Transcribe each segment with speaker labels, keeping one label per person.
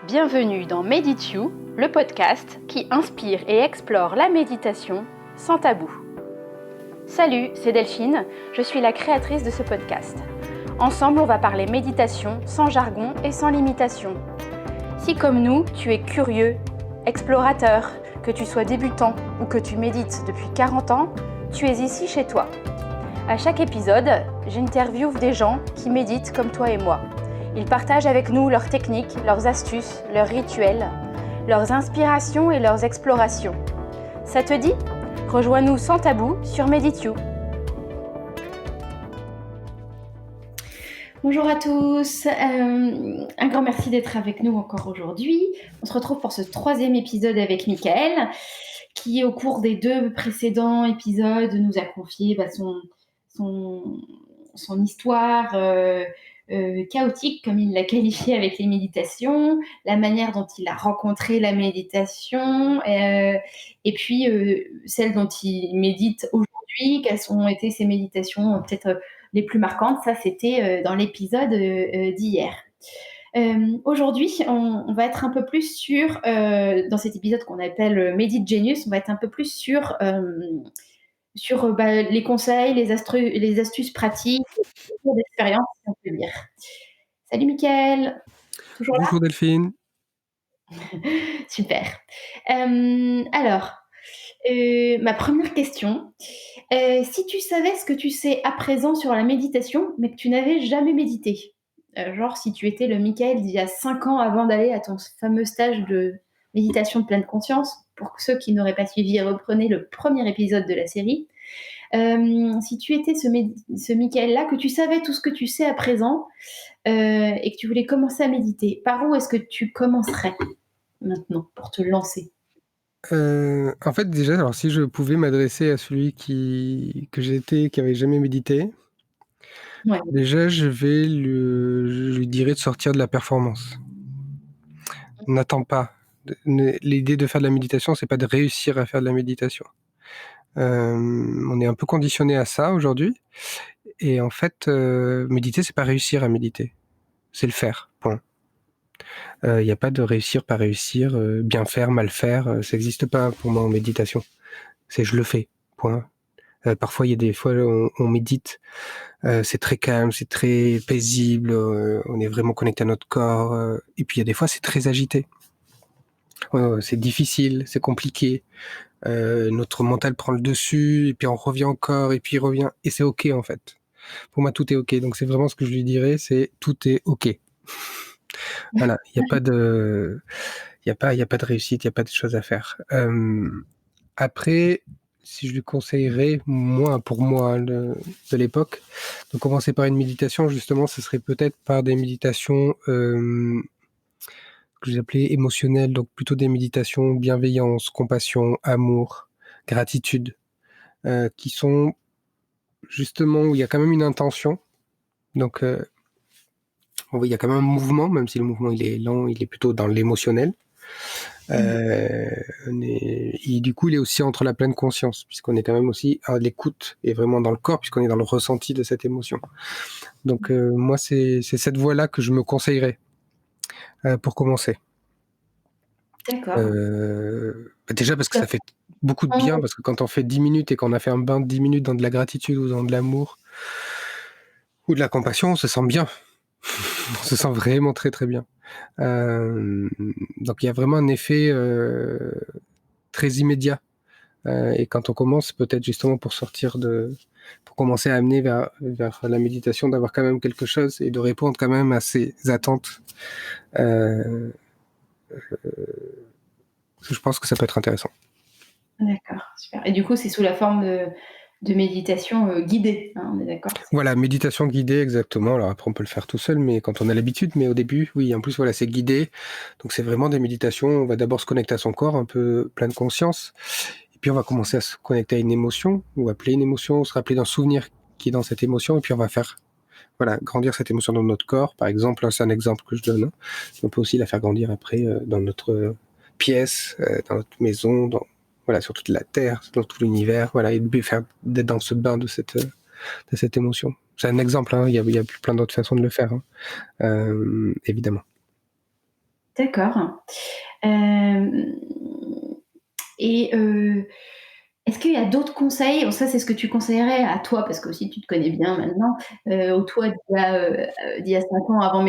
Speaker 1: Bienvenue dans Medit You, le podcast qui inspire et explore la méditation sans tabou. Salut, c'est Delphine, je suis la créatrice de ce podcast. Ensemble, on va parler méditation sans jargon et sans limitation. Si comme nous, tu es curieux, explorateur, que tu sois débutant ou que tu médites depuis 40 ans, tu es ici chez toi. À chaque épisode, j'interviewe des gens qui méditent comme toi et moi. Ils partagent avec nous leurs techniques, leurs astuces, leurs rituels, leurs inspirations et leurs explorations. Ça te dit ? Rejoins-nous sans tabou sur Medit You. Bonjour à tous, un grand merci d'être avec nous encore aujourd'hui. On se retrouve pour ce 3e épisode avec Mickaël, qui au cours des 2 précédents épisodes nous a confié son histoire chaotique, comme il l'a qualifié avec les méditations, la manière dont il a rencontré la méditation, et puis celle dont il médite aujourd'hui, quelles ont été ses méditations peut-être les plus marquantes. Ça, c'était dans l'épisode d'hier. Aujourd'hui, on va être un peu plus sur, dans cet épisode qu'on appelle Medit Genius, on va être un peu plus sur les conseils, les astuces pratiques, les retours d'expérience, si on peut dire. Salut Mickaël, toujours là ?
Speaker 2: Bonjour Delphine.
Speaker 1: Super. Alors, ma première question, si tu savais ce que tu sais à présent sur la méditation, mais que tu n'avais jamais médité, genre si tu étais le Mickaël d'il y a 5 ans avant d'aller à ton fameux stage de méditation de pleine conscience, pour ceux qui n'auraient pas suivi, reprenez le premier épisode de la série. Si tu étais ce Mickaël-là, que tu savais tout ce que tu sais à présent et que tu voulais commencer à méditer, par où est-ce que tu commencerais maintenant pour te lancer ?
Speaker 2: En fait, déjà, alors si je pouvais m'adresser à celui que j'étais, qui avait jamais médité,
Speaker 1: Ouais.
Speaker 2: déjà, je lui dirais de sortir de la performance. N'attends pas. L'idée de faire de la méditation, c'est pas de réussir à faire de la méditation. On est un peu conditionné à ça aujourd'hui. Et en fait, méditer, c'est pas réussir à méditer. C'est le faire, point. Il n'y a pas de réussir, pas réussir, bien faire, mal faire. Ça n'existe pas pour moi en méditation. C'est je le fais, point. Parfois, il y a des fois, on médite, c'est très calme, c'est très paisible, on est vraiment connecté à notre corps. Et puis, il y a des fois, c'est très agité. C'est difficile, c'est compliqué. Notre mental prend le dessus, et puis on revient encore, et puis il revient. Et c'est OK, en fait. Pour moi, tout est OK. Donc, c'est vraiment ce que je lui dirais, c'est tout est OK. Voilà, il n'y a pas de... Il n'y a pas de réussite, il n'y a pas de choses à faire. Après, si je lui conseillerais, pour moi, de l'époque, de commencer par une méditation, justement, ce serait peut-être par des méditations que j'appelais émotionnelles, donc plutôt des méditations bienveillance, compassion, amour, gratitude, qui sont justement où il y a quand même une intention. Donc, il y a quand même un mouvement, même si le mouvement il est lent, il est plutôt dans l'émotionnel. Et du coup, il est aussi entre la pleine conscience, puisqu'on est quand même aussi à l'écoute et vraiment dans le corps, puisqu'on est dans le ressenti de cette émotion. Donc, moi, c'est cette voie-là que je me conseillerais pour commencer.
Speaker 1: D'accord.
Speaker 2: Déjà parce que ça fait beaucoup de bien, parce que quand on fait 10 minutes et qu'on a fait un bain de 10 minutes dans de la gratitude ou dans de l'amour ou de la compassion, on se sent bien. On se sent vraiment très très bien. Donc il y a vraiment un effet très immédiat. Et quand on commence, peut-être justement pour commencer à amener vers la méditation, d'avoir quand même quelque chose et de répondre quand même à ses attentes. Je pense que ça peut être intéressant.
Speaker 1: D'accord, super. Et du coup, c'est sous la forme de méditation guidée, hein, on est d'accord ?
Speaker 2: Voilà, méditation guidée, exactement. Alors après, on peut le faire tout seul, mais quand on a l'habitude, mais au début, oui, en plus, voilà, c'est guidé. Donc c'est vraiment des méditations. On va d'abord se connecter à son corps, un peu plein de conscience. Et puis on va commencer à se connecter à une émotion, ou appeler une émotion, se rappeler d'un souvenir qui est dans cette émotion, et puis on va faire grandir cette émotion dans notre corps. Par exemple, c'est un exemple que je donne. On peut aussi la faire grandir après dans notre pièce, dans notre maison, sur toute la terre, dans tout l'univers, et d'être dans ce bain de cette émotion. C'est un exemple, il y a plein d'autres façons de le faire, évidemment.
Speaker 1: D'accord. Hem et est-ce qu'il y a d'autres conseils? Bon, ça, c'est ce que tu conseillerais à toi, parce qu'aussi tu te connais bien maintenant, au toi d'il y a 5 ans avant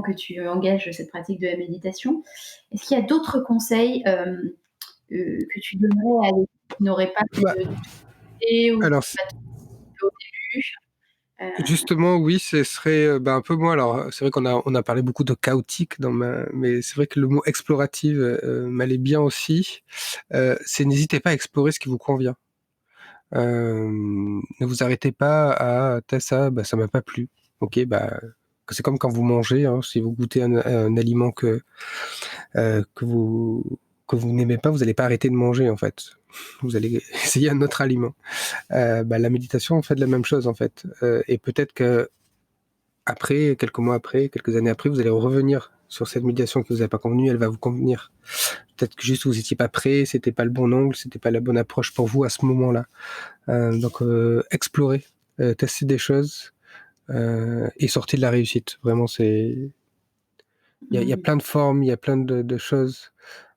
Speaker 1: que tu engages cette pratique de la méditation. Est-ce qu'il y a d'autres conseils, que tu donnerais à des gens qui n'auraient pas
Speaker 2: Bah,
Speaker 1: de difficultés ou
Speaker 2: alors
Speaker 1: qui battent au début?
Speaker 2: justement, oui, ce serait, bah, un peu moins. Alors, c'est vrai qu'on a parlé beaucoup de chaotique mais c'est vrai que le mot explorative, m'allait bien aussi. C'est n'hésitez pas à explorer ce qui vous convient. Ne vous arrêtez pas à: «Tu ça, bah, ça m'a pas plu». OK, bah, c'est comme quand vous mangez, hein, si vous goûtez un aliment que vous n'aimez pas, vous allez pas arrêter de manger, en fait. Vous allez essayer un autre aliment. Bah, la méditation, on fait de la même chose, en fait, et peut-être qu'après, quelques mois après, quelques années après, vous allez revenir sur cette méditation qui vous a pas convenu, elle va vous convenir. Peut-être que juste vous étiez pas prêt, c'était pas le bon angle, c'était pas la bonne approche pour vous à ce moment-là. Donc explorez, testez des choses, et sortez de la réussite. Vraiment, il y a
Speaker 1: Mmh.
Speaker 2: plein de formes, il y a plein de choses,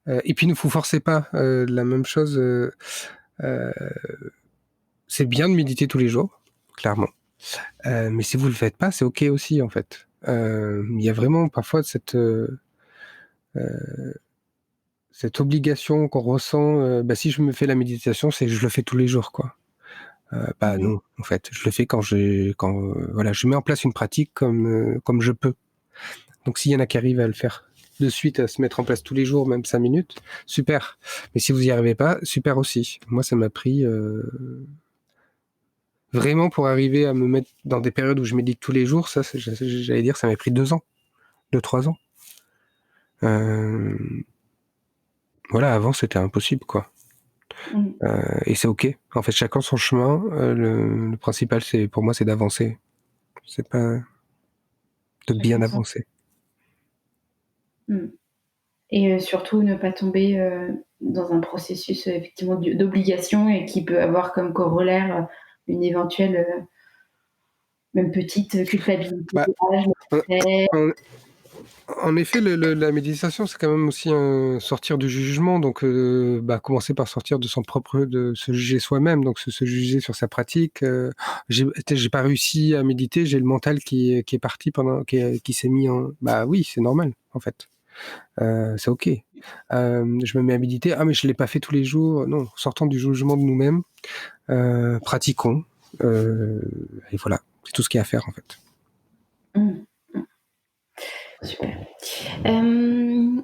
Speaker 2: et puis ne vous forcez pas, la même chose, heu, c'est bien de méditer tous les jours, clairement, mais si vous le faites pas, c'est OK aussi, en fait. Il y a vraiment parfois cette obligation qu'on ressent, bah, si je me fais la méditation, c'est que je le fais tous les jours, quoi. Bah,
Speaker 1: Mmh.
Speaker 2: non, en fait, je le fais voilà, je mets en place une pratique comme je peux. Donc s'il y en a qui arrivent à le faire de suite, à se mettre en place tous les jours, même 5 minutes, super. Mais si vous y arrivez pas, super aussi. Moi, ça m'a pris, vraiment pour arriver à me mettre dans des périodes où je médite tous les jours, ça, j'allais dire, ça m'a pris 2 ans, 2-3 ans. Hem, voilà, avant, c'était impossible, quoi.
Speaker 1: Mmh.
Speaker 2: Et c'est OK. En fait, chacun son chemin, le principal, c'est pour moi, c'est d'avancer. C'est pas de bien
Speaker 1: Chacun son
Speaker 2: avancer.
Speaker 1: mmh et surtout ne pas tomber, dans un processus, effectivement d'obligation et qui peut avoir comme corollaire, une éventuelle, même petite, culpabilité:
Speaker 2: Bah,
Speaker 1: «Ah, je
Speaker 2: en
Speaker 1: l'ai fait».
Speaker 2: en en effet, la méditation, c'est quand même aussi un sortir du jugement, donc bah, commencer par sortir de se juger soi-même, donc se juger sur sa pratique, j'ai pas réussi à méditer, j'ai le mental qui est parti qui s'est mis en bah, oui, c'est normal, en fait, c'est OK. Je me mets à méditer: «Ah mais je l'ai pas fait tous les jours». Non, sortons du jugement de nous-mêmes, pratiquons, heu et voilà, c'est tout ce qu'il y a à faire, en fait.
Speaker 1: Mmh. Mmh. Super. Hem,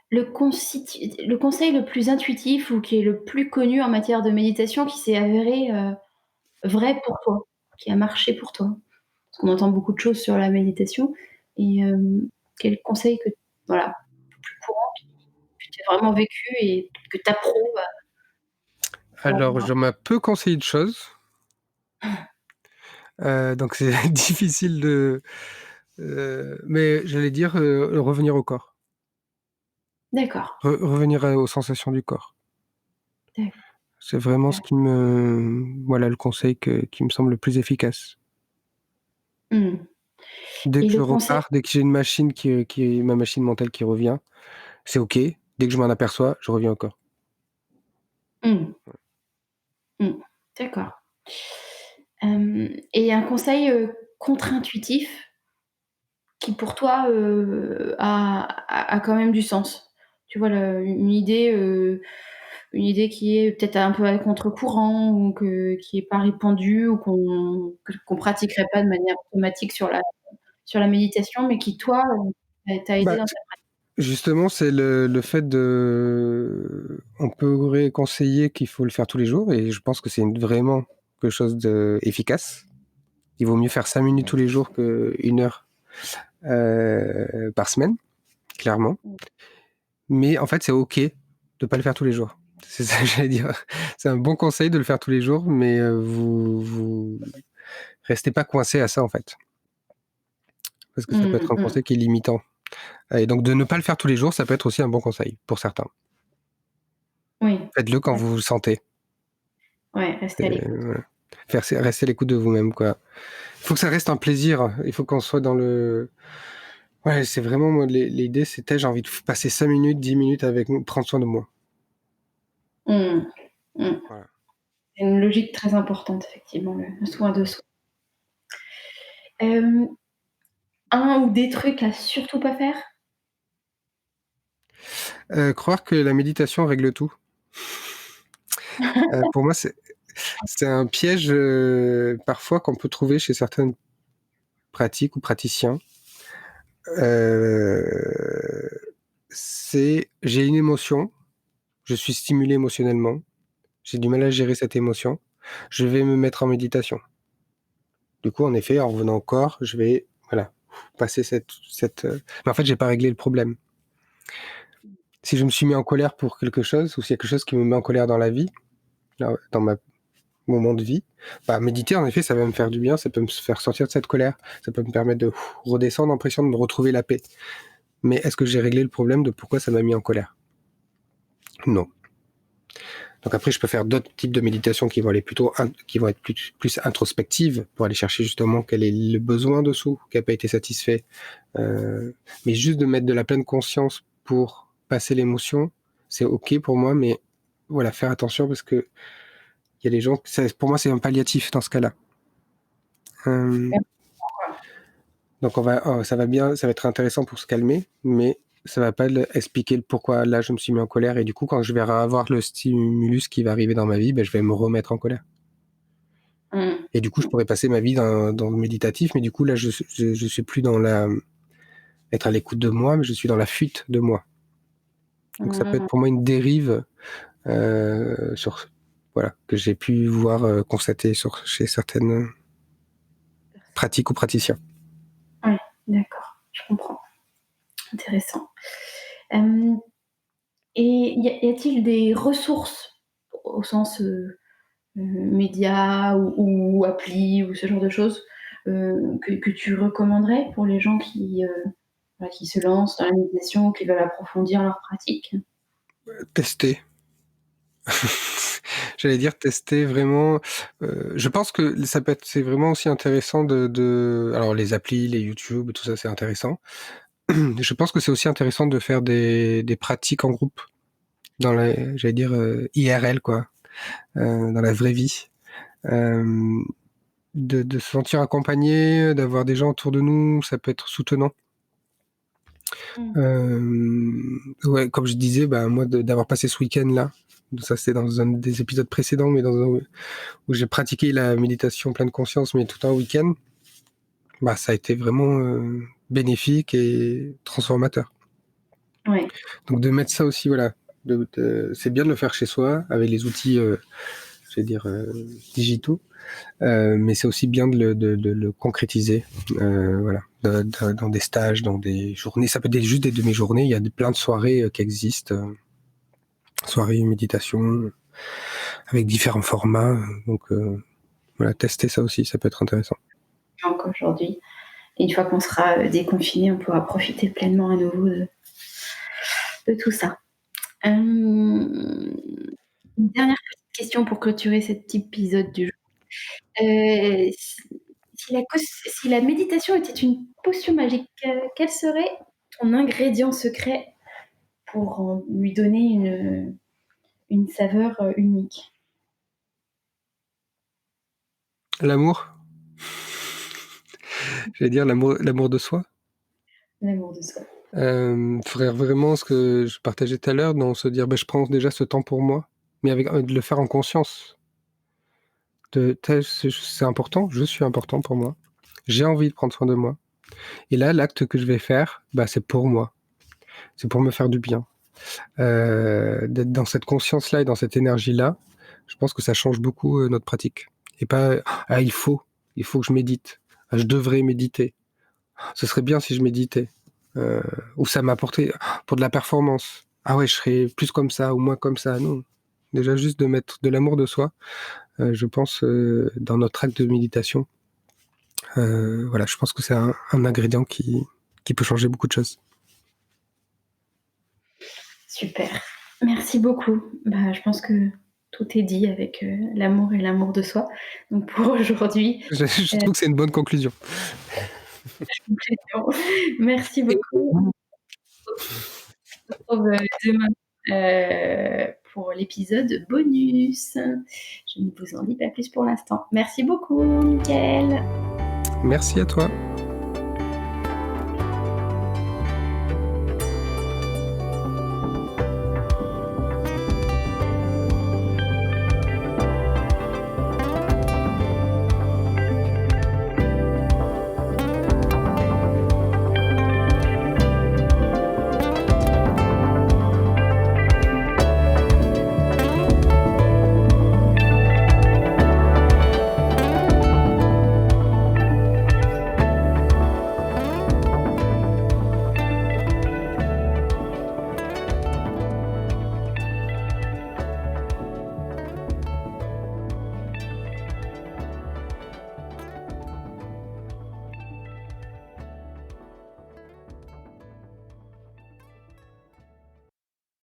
Speaker 1: le conseil le plus intuitif ou qui est le plus connu en matière de méditation qui s'est avéré, vrai pour toi, qui a marché pour toi? Parce qu'on entend beaucoup de choses sur la méditation et quel conseil que voilà, plus courant que tu as vraiment vécu et que tu approuves
Speaker 2: Alors,
Speaker 1: à
Speaker 2: je m'a peu conseillé de choses. Donc c'est difficile mais j'allais dire, revenir au corps.
Speaker 1: d'accord,
Speaker 2: Revenir aux sensations du corps.
Speaker 1: d'ac
Speaker 2: C'est vraiment ce
Speaker 1: d'ac
Speaker 2: qui voilà le conseil qui me semble le plus efficace.
Speaker 1: mmh
Speaker 2: Dès
Speaker 1: et
Speaker 2: que je
Speaker 1: le conseil
Speaker 2: repars, dès que j'ai une machine ma machine mentale qui revient, c'est OK. Dès que je m'en aperçois, je reviens au corps.
Speaker 1: mmh, mmh, d'accord. Et un conseil, contre-intuitif qui pour toi, a quand même du sens? Tu vois une idée qui est peut-être un peu à contre-courant ou qui est pas répandue ou qu'on pratiquerait pas de manière automatique sur la méditation, mais qui toi, t'a aidé
Speaker 2: Bah,
Speaker 1: dans ta
Speaker 2: justement, c'est le fait on pourrait conseiller qu'il faut le faire tous les jours et je pense que c'est vraiment quelque chose d'efficace. Il vaut mieux faire 5 minutes tous les jours qu'1 heure, par semaine, clairement. Mais en fait, c'est OK de pas le faire tous les jours. C'est ça que j'allais dire. C'est un bon conseil de le faire tous les jours, mais vous restez pas coincé à ça, en fait, parce que ça peut être un
Speaker 1: mmh.
Speaker 2: conseil qui est limitant et donc de ne pas le faire tous les jours, ça peut être aussi un bon conseil pour certains.
Speaker 1: Oui,
Speaker 2: Faites-le quand
Speaker 1: d'accord.
Speaker 2: vous le sentez.
Speaker 1: Ouais, rester à l'écoute.
Speaker 2: Voilà. Rester à l'écoute de vous-même, quoi. Il faut que ça reste un plaisir. Il faut qu'on soit dans le Ouais, c'est vraiment moi, l'idée, c'était j'ai envie de passer 5 minutes, 10 minutes avec prendre soin de moi.
Speaker 1: Mmh. Mmh.
Speaker 2: Voilà.
Speaker 1: C'est une logique très importante, effectivement, le soin de soi. Euh, un ou des trucs à surtout pas faire?
Speaker 2: Croire que la méditation règle tout. Pour moi, c'est un piège parfois qu'on peut trouver chez certaines pratiques ou praticiens. J'ai une émotion, je suis stimulé émotionnellement, j'ai du mal à gérer cette émotion, je vais me mettre en méditation. Du coup, en effet, en revenant au corps, je vais, voilà, passer mais en fait, j'ai pas réglé le problème. Si je me suis mis en colère pour quelque chose, ou s'il y a quelque chose qui me met en colère dans la vie, dans ma moment de vie, bah, méditer, en effet, ça va me faire du bien, ça peut me faire sortir de cette colère, ça peut me permettre de redescendre en pression, de me retrouver la paix. Mais est-ce que j'ai réglé le problème de pourquoi ça m'a mis en colère? Non. Donc après, je peux faire d'autres types de méditation qui vont aller qui vont être plus introspectives pour aller chercher justement quel est le besoin dessous qui n'a pas été satisfait. Mais juste de mettre de la pleine conscience pour passer l'émotion, c'est ok pour moi, mais voilà, faire attention parce que il y a des gens, pour moi, c'est un palliatif dans ce cas-là. Donc ça va bien, ça va être intéressant pour se calmer, mais ça va pas expliquer le pourquoi là je me suis mis en colère et du coup quand je vais avoir le stimulus qui va arriver dans ma vie, ben, je vais me remettre en colère.
Speaker 1: Mmh.
Speaker 2: Et du coup je pourrais passer ma vie dans le méditatif, mais du coup là je suis plus dans être à l'écoute de moi, mais je suis dans la fuite de moi. Donc ça peut être
Speaker 1: Mmh.
Speaker 2: pour moi une dérive voilà, que j'ai pu voir constater chez certaines pratiques ou praticiens.
Speaker 1: Ouais, d'accord, je comprends. Intéressant. Hem et y a-t-il des ressources au sens, médias ou applis ou ce genre de choses, que tu recommanderais pour les gens voilà, qui se lancent dans la méditation, qui veulent approfondir leur pratique?
Speaker 2: Tester. J'allais dire tester vraiment, je pense que c'est vraiment aussi intéressant alors les applis, les YouTube, tout ça, c'est intéressant. Je pense que c'est aussi intéressant de faire des pratiques en groupe j'allais dire, IRL quoi, dans la vraie vie. Hem, de se sentir accompagné, d'avoir des gens autour de nous, ça peut être soutenant.
Speaker 1: Mmh.
Speaker 2: Ouais, comme je disais, bah, moi d'avoir passé ce week-end-là, ça c'est dans un des épisodes précédents, mais où j'ai pratiqué la méditation pleine conscience, mais tout un week-end, bah, ça a été vraiment bénéfique et transformateur.
Speaker 1: Ouais.
Speaker 2: Donc de mettre ça aussi, voilà, c'est bien de le faire chez soi avec les outils, je vais dire, digitaux, mais c'est aussi bien de le concrétiser, voilà, dans des stages, dans des journées. Ça peut être juste des demi-journées. Il y a plein de soirées qui existent, soirées méditation avec différents formats. Donc voilà, tester ça aussi, ça peut être intéressant.
Speaker 1: Donc aujourd'hui, et une fois qu'on sera, déconfinés, on pourra profiter pleinement à nouveau de tout ça. Une dernière petite question pour clôturer cet épisode du jour. Si si la méditation était une potion magique, quel serait ton ingrédient secret pour lui donner une saveur, unique?
Speaker 2: L'amour, j'allais dire l'amour de soi.
Speaker 1: L'amour de soi.
Speaker 2: Faudrait vraiment ce que je partageais tout à l'heure, dans se dire: «Beh, je prends déjà ce temps pour moi», mais avec de le faire en conscience. C'est important, je suis important pour moi. J'ai envie de prendre soin de moi et là, l'acte que je vais faire, bah, c'est pour moi. C'est pour me faire du bien. D'être dans cette conscience-là et dans cette énergie-là, je pense que ça change beaucoup, notre pratique et pas: «Ah, il faut que je médite. Ah, je devrais méditer. Ce serait bien si je méditais», heu, ou ça m'apportait pour de la performance. «Ah ouais, je serais plus comme ça ou moins comme ça». Non, déjà juste de mettre de l'amour de soi, je pense, dans notre acte de méditation, voilà, je pense que c'est un ingrédient qui peut changer beaucoup de choses.
Speaker 1: Super. Merci beaucoup. Bah, je pense que tout est dit avec, l'amour et l'amour de soi. Donc pour aujourd'hui,
Speaker 2: Je trouve que c'est une bonne conclusion.
Speaker 1: Complètement. Merci beaucoup. On se retrouve, demain, pour l'épisode bonus. Je ne vous en dis pas plus pour l'instant. Merci beaucoup, Mickaël.
Speaker 2: Merci à toi.